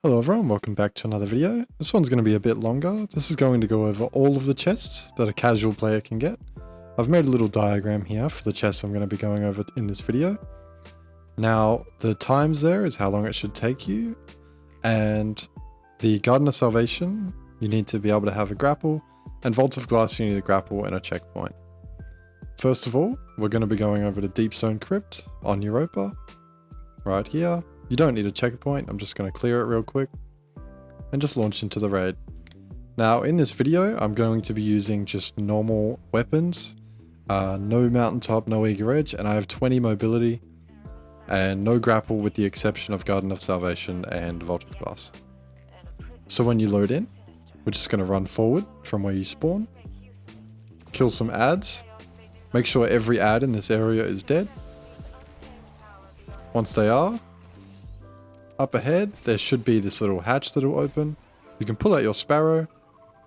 Hello everyone, welcome back to another video. This one's going to be a bit longer. This is going to go over all of the chests that a casual player can get. I've made a little diagram here for the chests I'm going to be going over in this video. Now, the times there is how long it should take you, and the Garden of Salvation, you need to be able to have a grapple, and Vault of Glass, you need a grapple and a checkpoint. First of all, we're going to be going over to Deepstone Crypt on Europa, right here. You don't need a checkpoint, I'm just going to clear it real quick and just launch into the raid. Now in this video, I'm going to be using just normal weapons, no mountaintop, no eager edge, and I have 20 mobility and no grapple with the exception of Garden of Salvation and Vault of Glass. So when you load in, we're just going to run forward from where you spawn, kill some ads, make sure every ad in this area is dead. Once they are, up ahead, there should be this little hatch that will open. You can pull out your Sparrow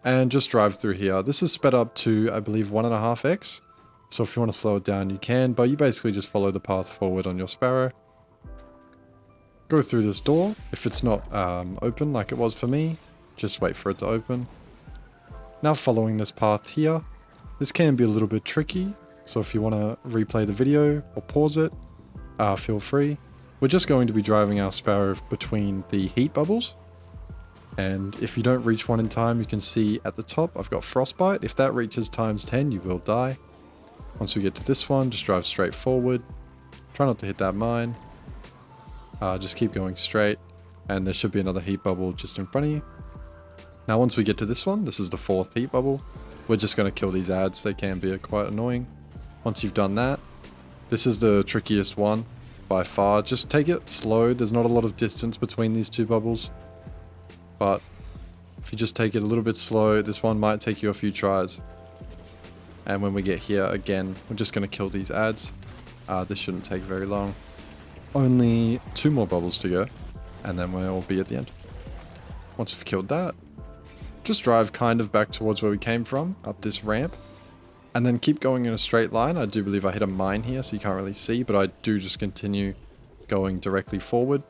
and just drive through here. This is sped up to, I believe, 1.5x. So if you want to slow it down, you can, but you basically just follow the path forward on your Sparrow. Go through this door. If it's not open like it was for me, just wait for it to open. Now following this path here, this can be a little bit tricky. So if you want to replay the video or pause it, feel free. We're just going to be driving our Sparrow between the heat bubbles. And if you don't reach one in time, you can see at the top, I've got Frostbite. If that reaches times 10, you will die. Once we get to this one, just drive straight forward. Try not to hit that mine. Just keep going straight. And there should be another heat bubble just in front of you. Now, once we get to this one, this is the 4th heat bubble. We're just going to kill these ads. They can be quite annoying. Once you've done that, this is the trickiest one. By far, just take it slow. There's not a lot of distance between these two bubbles, but if you just take it a little bit slow, this one might take you a few tries. And when we get here again, we're just going to kill these ads. This shouldn't take very long. Only 2 more bubbles to go, and then we'll be at the end. Once we've killed that, just drive kind of back towards where we came from, up this ramp. And then keep going in a straight line. I do believe I hit a mine here, so you can't really see, but I do just continue going directly forward.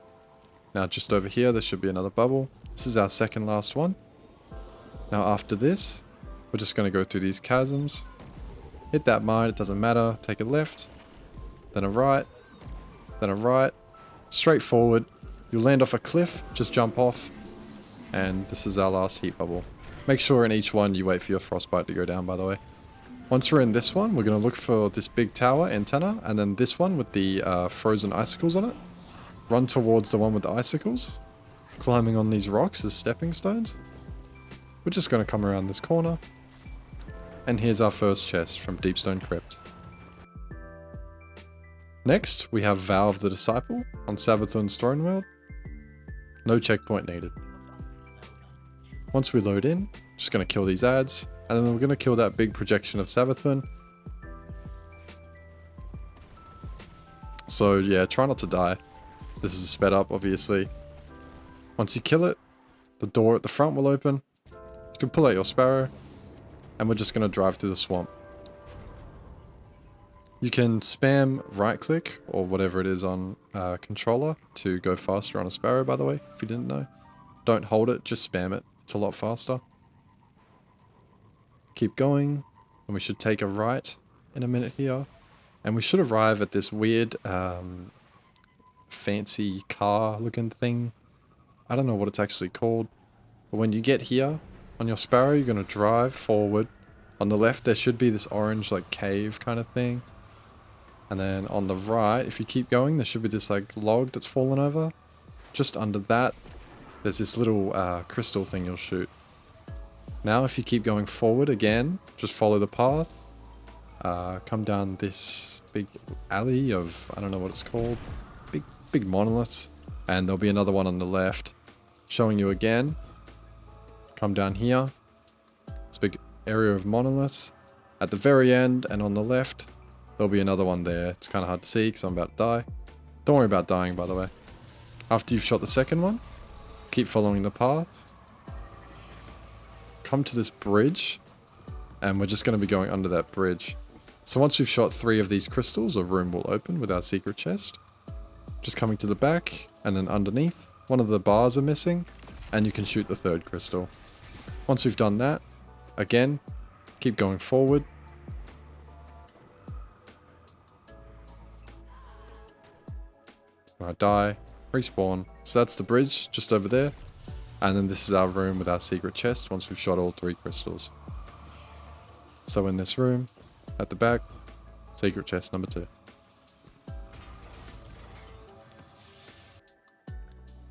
Now just over here, there should be another bubble. This is our second last one. Now after this, we're just going to go through these chasms. Hit that mine, it doesn't matter. Take a left, then a right, straight forward. You'll land off a cliff, just jump off. And this is our last heat bubble. Make sure in each one you wait for your frostbite to go down, by the way. Once we're in this one, we're going to look for this big tower antenna, and then this one with the frozen icicles on it. Run towards the one with the icicles, climbing on these rocks as stepping stones. We're just going to come around this corner, and here's our first chest from Deepstone Crypt. Next, we have Vow of the Disciple on Savathun's Throne World. No checkpoint needed. Once we load in, just going to kill these ads. And then we're going to kill that big projection of Savathun. So yeah, try not to die. This is sped up, obviously. Once you kill it, the door at the front will open. You can pull out your Sparrow. And we're just going to drive through the swamp. You can spam right click or whatever it is on controller to go faster on a Sparrow, by the way, if you didn't know. Don't hold it, just spam it. It's a lot faster. Keep going, and we should take a right in a minute here, and we should arrive at this weird fancy car looking thing. I don't know what it's actually called, but when you get here on your Sparrow, you're going to drive forward. On the left there should be this orange like cave kind of thing, and then on the right, if you keep going, there should be this like log that's fallen over. Just under that there's this little crystal thing you'll shoot. Now if you keep going forward again, just follow the path, come down this big alley of, I don't know what it's called, big monoliths, and there'll be another one on the left, showing you again, come down here, this big area of monoliths, at the very end and on the left, there'll be another one there. It's kind of hard to see because I'm about to die. Don't worry about dying, by the way. After you've shot the second one, keep following the path. Come to this bridge, and we're just going to be going under that bridge. So once we've shot 3 of these crystals, a room will open with our secret chest. Just coming to the back, and then underneath, one of the bars are missing, and you can shoot the third crystal. Once we've done that, again, keep going forward. I die, respawn. So that's the bridge just over there. And then this is our room with our secret chest once we've shot all 3 crystals. So in this room, at the back, secret chest number 2.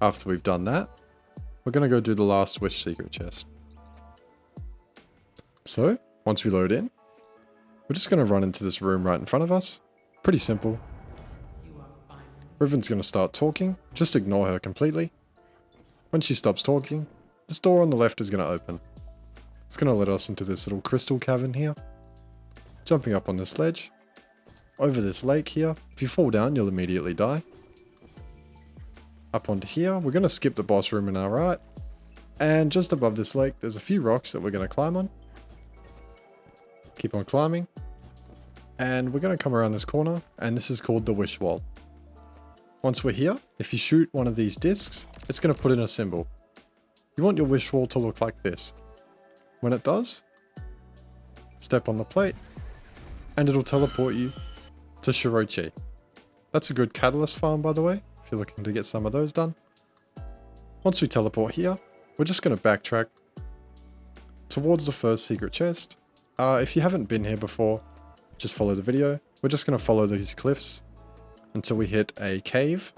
After we've done that, we're going to go do the last wish secret chest. So, once we load in, we're just going to run into this room right in front of us. Pretty simple. Riven's going to start talking, just ignore her completely. When she stops talking, this door on the left is going to open. It's going to let us into this little crystal cavern here. Jumping up on this ledge. Over this lake here. If you fall down, you'll immediately die. Up onto here, we're going to skip the boss room on our right. And just above this lake, there's a few rocks that we're going to climb on. Keep on climbing. And we're going to come around this corner, and this is called the wish wall. Once we're here, if you shoot one of these discs, it's going to put in a symbol. You want your wish wall to look like this. When it does, step on the plate, and it'll teleport you to Shirochi. That's a good catalyst farm, by the way, if you're looking to get some of those done. Once we teleport here, we're just going to backtrack towards the first secret chest. If you haven't been here before, just follow the video. We're just going to follow these cliffs until we hit a cave.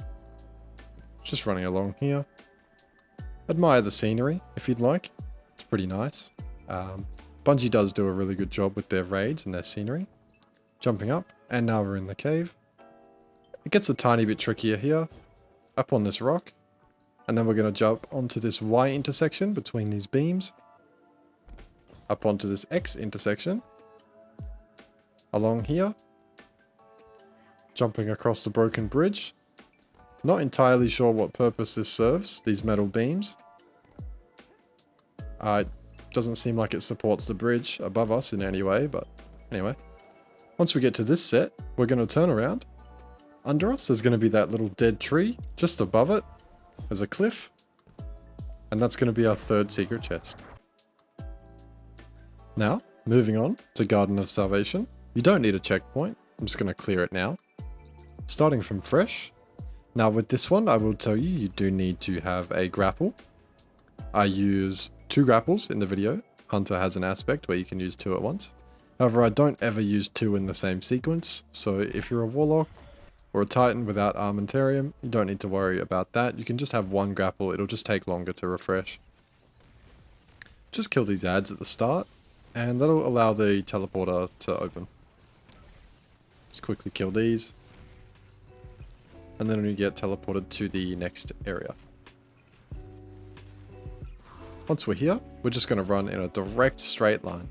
Just running along here. Admire the scenery if you'd like. It's pretty nice. Bungie does do a really good job with their raids and their scenery. Jumping up, and now we're in the cave. It gets a tiny bit trickier here. Up on this rock. And then we're going to jump onto this Y intersection between these beams. Up onto this X intersection. Along here. Jumping across the broken bridge. Not entirely sure what purpose this serves, these metal beams. It doesn't seem like it supports the bridge above us in any way, but anyway. Once we get to this set, we're going to turn around. Under us, there's going to be that little dead tree. Just above it, there's a cliff. And that's going to be our third secret chest. Now, moving on to Garden of Salvation. You don't need a checkpoint. I'm just going to clear it now. Starting from fresh. Now with this one, I will tell you, you do need to have a grapple. I use 2 grapples in the video. Hunter has an aspect where you can use 2 at once. However, I don't ever use 2 in the same sequence. So if you're a warlock or a titan without armentarium, you don't need to worry about that. You can just have 1 grapple. It'll just take longer to refresh. Just kill these adds at the start, and that'll allow the teleporter to open. Just quickly kill these. And then we get teleported to the next area. Once we're here, we're just going to run in a direct straight line.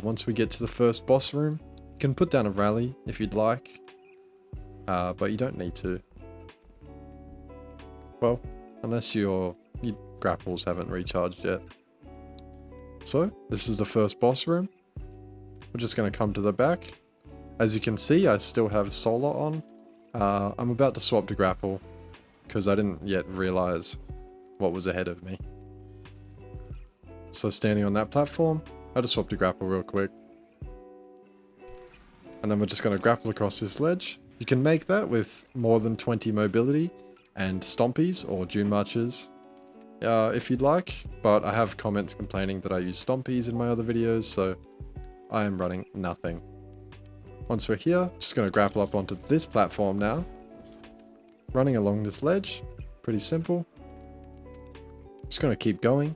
Once we get to the first boss room, you can put down a rally if you'd like. But you don't need to. Well, unless your grapples haven't recharged yet. So, this is the first boss room. We're just going to come to the back. As you can see, I still have solar on. I'm about to swap to grapple because I didn't yet realize what was ahead of me. So standing on that platform, I just swap to grapple real quick. And then we're just going to grapple across this ledge. You can make that with more than 20 mobility and stompies or Dune marches if you'd like. But I have comments complaining that I use stompies in my other videos, so I am running nothing. Once we're here, just going to grapple up onto this platform now. Running along this ledge. Pretty simple. Just going to keep going.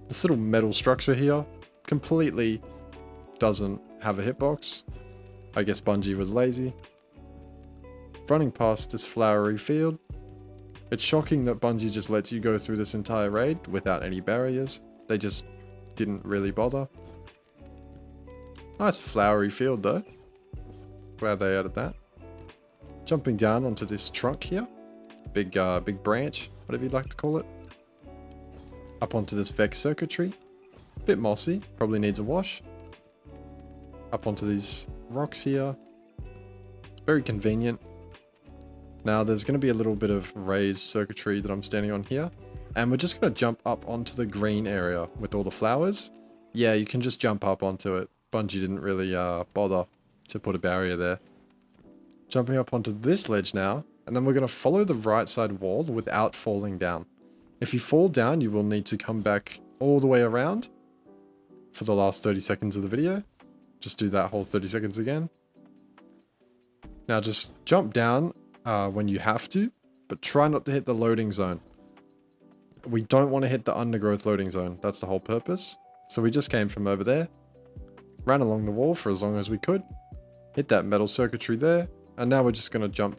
This little metal structure here completely doesn't have a hitbox. I guess Bungie was lazy. Running past this flowery field. It's shocking that Bungie just lets you go through this entire raid without any barriers. They just didn't really bother. Nice flowery field though. Glad they added that. Jumping down onto this trunk here. Big branch, whatever you'd like to call it. Up onto this Vex circuitry. Bit mossy, probably needs a wash. Up onto these rocks here. Very convenient. Now there's going to be a little bit of raised circuitry that I'm standing on here. And we're just going to jump up onto the green area with all the flowers. Yeah, you can just jump up onto it. Bungie didn't really bother to put a barrier there. Jumping up onto this ledge now. And then we're going to follow the right side wall without falling down. If you fall down, you will need to come back all the way around for the last 30 seconds of the video. Just do that whole 30 seconds again. Now just jump down when you have to, but try not to hit the loading zone. We don't want to hit the undergrowth loading zone. That's the whole purpose. So we just came from over there, ran along the wall for as long as we could, hit that metal circuitry there, and now we're just going to jump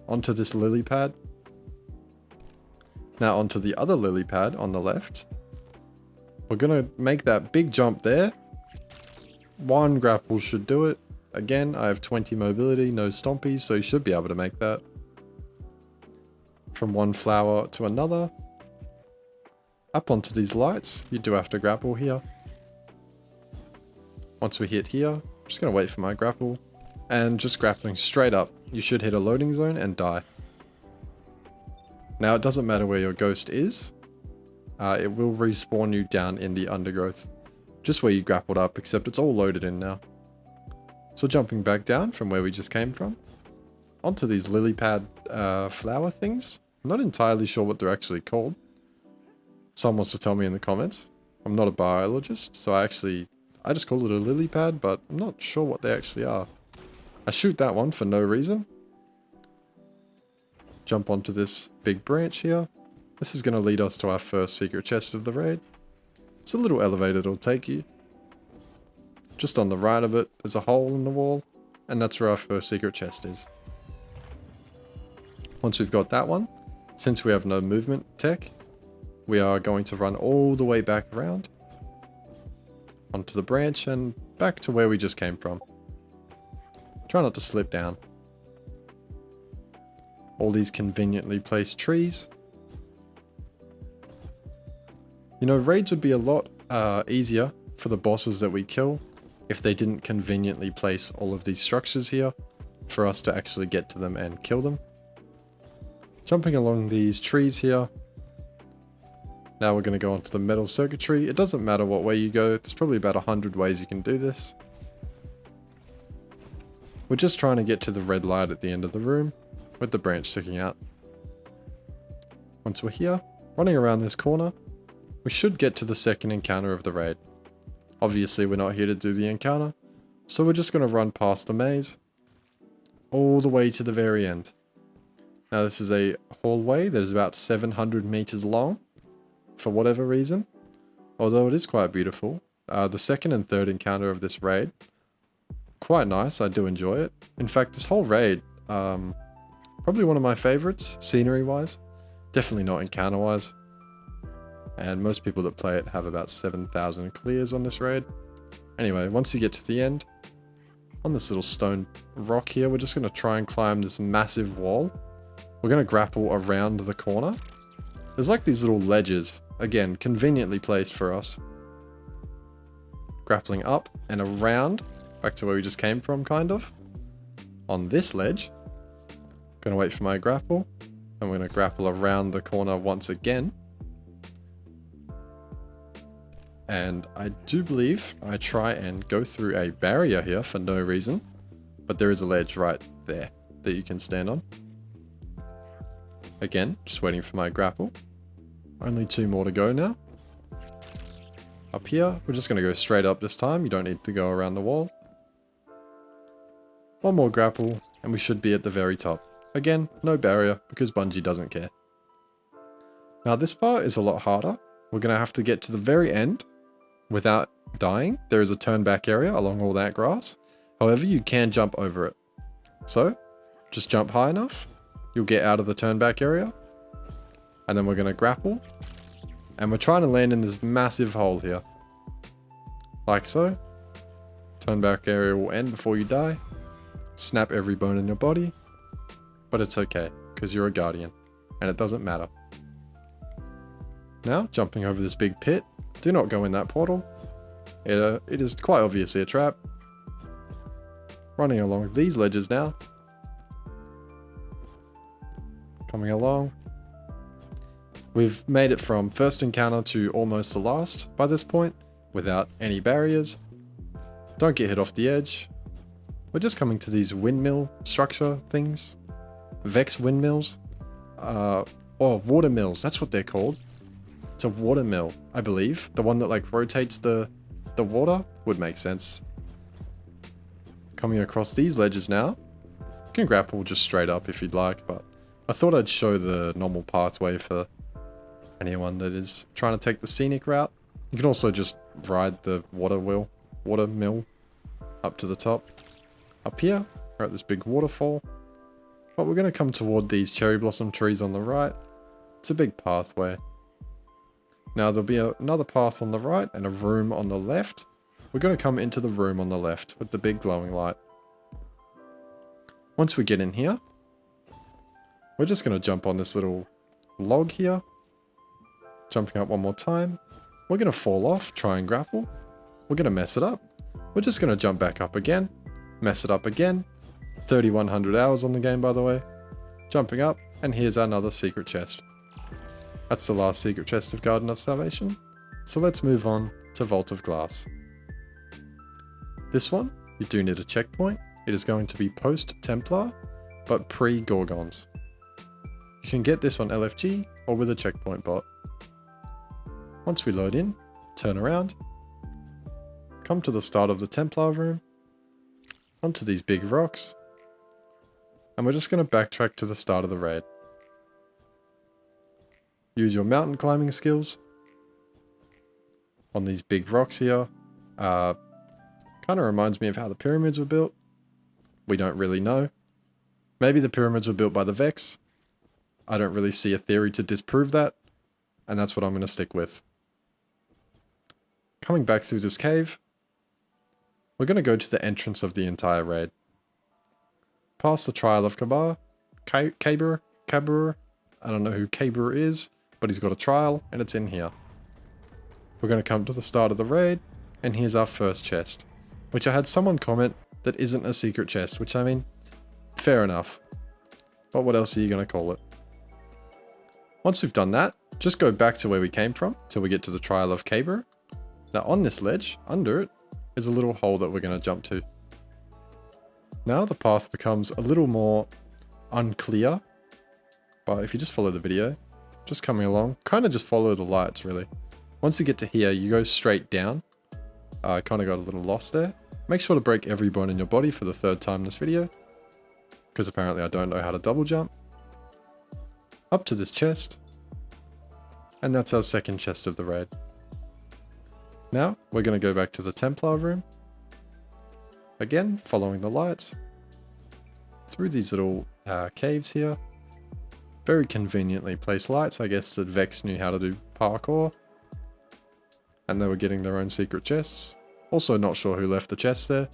onto this lily pad. Now onto the other lily pad on the left. We're going to make that big jump there. One grapple should do it. Again, I have 20 mobility, no stompies, so you should be able to make that. From one flower to another. Up onto these lights, you do have to grapple here. Once we hit here, I'm just going to wait for my grapple. And just grappling straight up, you should hit a loading zone and die. Now it doesn't matter where your ghost is. It will respawn you down in the undergrowth. Just where you grappled up, except it's all loaded in now. So jumping back down from where we just came from. Onto these lily pad flower things. I'm not entirely sure what they're actually called. Someone wants to tell me in the comments. I'm not a biologist, so I just call it a lily pad, but I'm not sure what they actually are. I shoot that one for no reason. Jump onto this big branch here. This is going to lead us to our first secret chest of the raid. It's a little elevator that'll take you. Just on the right of it, there's a hole in the wall, and that's where our first secret chest is. Once we've got that one, since we have no movement tech, we are going to run all the way back around onto the branch and back to where we just came from. Try not to slip down. All these conveniently placed trees. You know, raids would be a lot easier for the bosses that we kill if they didn't conveniently place all of these structures here for us to actually get to them and kill them. Jumping along these trees here. Now we're going to go onto the metal circuitry. It doesn't matter what way you go. There's probably about 100 ways you can do this. We're just trying to get to the red light at the end of the room with the branch sticking out. Once we're here, running around this corner, we should get to the second encounter of the raid. Obviously we're not here to do the encounter, so we're just going to run past the maze all the way to the very end. Now this is a hallway that is about 700 meters long for whatever reason, although it is quite beautiful. The second and third encounter of this raid, quite nice, I do enjoy it. In fact, this whole raid, probably one of my favorites, scenery wise, definitely not encounter wise. And most people that play it have about 7,000 clears on this raid. Anyway, once you get to the end, on this little stone rock here, we're just going to try and climb this massive wall. We're going to grapple around the corner. There's like these little ledges, again, conveniently placed for us. Grappling up and around, back to where we just came from, kind of. On this ledge, going to wait for my grapple, and we're going to grapple around the corner once again. And I do believe I try and go through a barrier here for no reason, but there is a ledge right there that you can stand on. Again, just waiting for my grapple. Only 2 more to go now. Up here, we're just going to go straight up this time. You don't need to go around the wall. 1 more grapple, and we should be at the very top. Again, no barrier, because Bungie doesn't care. Now this part is a lot harder. We're going to have to get to the very end without dying. There is a turn back area along all that grass. However, you can jump over it. So, just jump high enough. You'll get out of the turn back area. And then we're going to grapple. And we're trying to land in this massive hole here. Like so. Turn back area will end before you die. Snap every bone in your body. But it's okay, because you're a guardian. And it doesn't matter. Now, jumping over this big pit. Do not go in that portal. It is quite obviously a trap. Running along these ledges now. Coming along. We've made it from first encounter to almost the last by this point, without any barriers. Don't get hit off the edge. We're just coming to these windmill structure things. Vex windmills. Or water mills, that's what they're called. It's a water mill, I believe. The one that like rotates the water would make sense. Coming across these ledges now. You can grapple just straight up if you'd like, but I thought I'd show the normal pathway for anyone that is trying to take the scenic route. You can also just ride the water mill up to the top. Up here, we're at this big waterfall. But we're going to come toward these cherry blossom trees on the right. It's a big pathway. Now there'll be another path on the right and a room on the left. We're going to come into the room on the left with the big glowing light. Once we get in here, we're just going to jump on this little log here. Jumping up one more time. We're going to fall off, try and grapple. We're going to mess it up. We're just going to jump back up again. Mess it up again. 3,100 hours on the game, by the way. Jumping up, and here's another secret chest. That's the last secret chest of Garden of Salvation. So let's move on to Vault of Glass. This one, you do need a checkpoint. It is going to be post-Templar, but pre-Gorgons. You can get this on LFG or with a checkpoint bot. Once we load in, turn around, come to the start of the Templar room, onto these big rocks, and we're just going to backtrack to the start of the raid. Use your mountain climbing skills on these big rocks here. Kind of reminds me of how the pyramids were built. We don't really know. Maybe the pyramids were built by the Vex. I don't really see a theory to disprove that, and that's what I'm going to stick with. Coming back through this cave, we're going to go to the entrance of the entire raid. Past the Trial of Kabur. I don't know who Kabur is, but he's got a trial, and it's in here. We're going to come to the start of the raid, and here's our first chest, which I had someone comment that isn't a secret chest, which I mean, fair enough. But what else are you going to call it? Once we've done that, just go back to where we came from, till we get to the Trial of Kabur. Now on this ledge, under it, is a little hole that we're going to jump to. Now the path becomes a little more unclear, but if you just follow the video, just coming along, kind of just follow the lights really. Once you get to here, you go straight down. I kind of got a little lost there. Make sure to break every bone in your body for the third time in this video, because apparently I don't know how to double jump. Up to this chest, and that's our second chest of the raid. Now, we're going to go back to the Templar room. Again, following the lights. Through these little caves here. Very conveniently placed lights. I guess that Vex knew how to do parkour. And they were getting their own secret chests. Also not sure who left the chests there.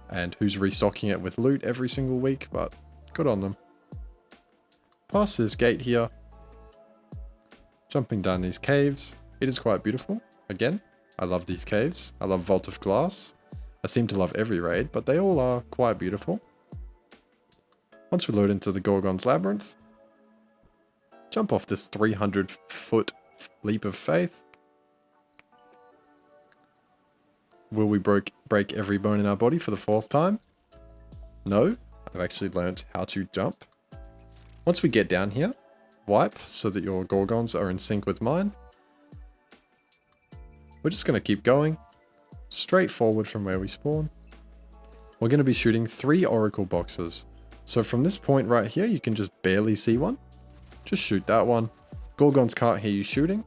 And who's restocking it with loot every single week, but good on them. Past this gate here. Jumping down these caves. It is quite beautiful. Again, I love these caves. I love Vault of Glass. I seem to love every raid, but they all are quite beautiful. Once we load into the Gorgon's Labyrinth, jump off this 300-foot leap of faith. Will we break every bone in our body for the fourth time? No, I've actually learned how to jump. Once we get down here, wipe so that your Gorgons are in sync with mine. We're just going to keep going, straight forward from where we spawn. We're going to be shooting 3 Oracle boxes. So from this point right here, you can just barely see one. Just shoot that one. Gorgons can't hear you shooting.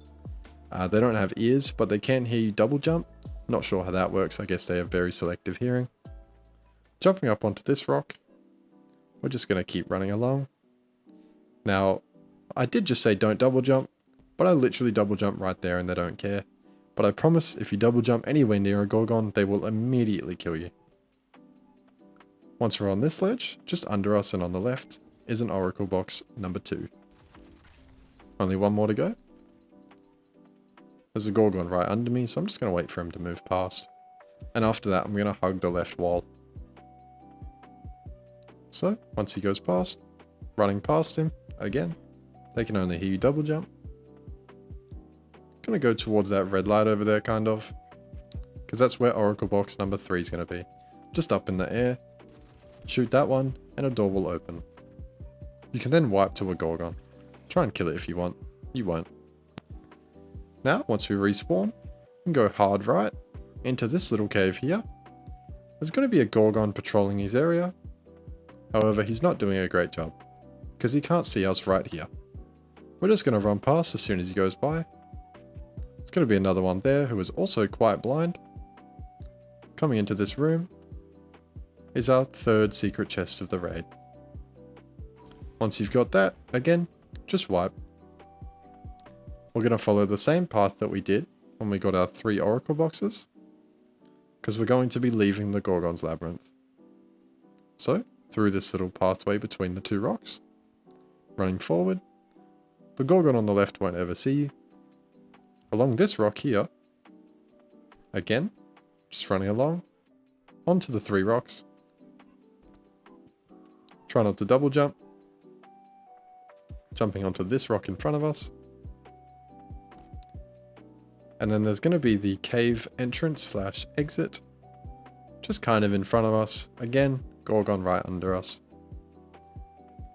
They don't have ears, but they can hear you double jump. Not sure how that works. I guess they have very selective hearing. Jumping up onto this rock. We're just going to keep running along. Now, I did just say don't double jump, but I literally double jump right there and they don't care. But I promise if you double jump anywhere near a Gorgon, they will immediately kill you. Once we're on this ledge, just under us and on the left, is an Oracle box number 2. Only one more to go. There's a Gorgon right under me, so I'm just going to wait for him to move past. And after that, I'm going to hug the left wall. So, once he goes past, running past him, again, they can only hear you double jump. Gonna go towards that red light over there, kind of, because that's where Oracle Box number 3 is gonna be. Just up in the air, shoot that one, and a door will open. You can then wipe to a Gorgon. Try and kill it if you want. You won't. Now, once we respawn, we can go hard right into this little cave here. There's going to be a Gorgon patrolling his area. However, he's not doing a great job, because he can't see us right here. We're just going to run past as soon as he goes by. There's going to be another one there who is also quite blind. Coming into this room is our 3rd secret chest of the raid. Once you've got that, again, just wipe. We're going to follow the same path that we did when we got our 3 Oracle boxes, because we're going to be leaving the Gorgon's Labyrinth. So, through this little pathway between the 2 rocks, running forward, the Gorgon on the left won't ever see you. Along this rock here, again, just running along, onto the 3 rocks. Try not to double jump. Jumping onto this rock in front of us. And then there's going to be the cave entrance / exit, just kind of in front of us. Again, Gorgon right under us.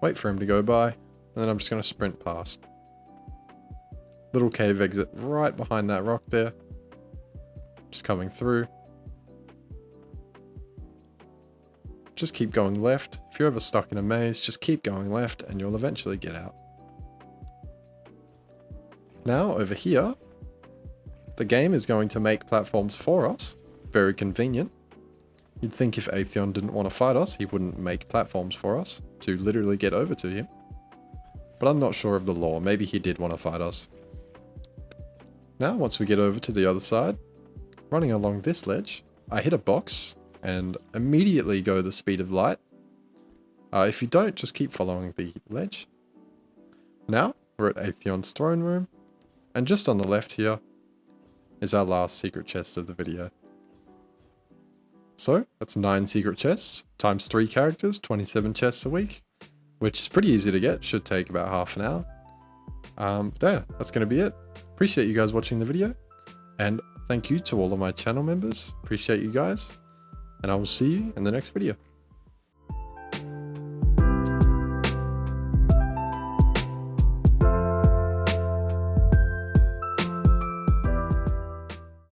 Wait for him to go by, and then I'm just going to sprint past. Little cave exit right behind that rock there. Just coming through. Just keep going left. If you're ever stuck in a maze, just keep going left and you'll eventually get out. Now, over here, the game is going to make platforms for us. Very convenient. You'd think if Atheon didn't want to fight us, he wouldn't make platforms for us to literally get over to him. But I'm not sure of the lore. Maybe he did want to fight us. Now, once we get over to the other side, running along this ledge, I hit a box and immediately go the speed of light. If you don't, just keep following the ledge. Now, we're at Atheon's throne room. And just on the left here is our last secret chest of the video. So, that's 9 secret chests, times 3 characters, 27 chests a week, which is pretty easy to get, should take about half an hour. There, that's going to be it. Appreciate you guys watching the video, and thank you to all of my channel members. Appreciate you guys, and I will see you in the next video.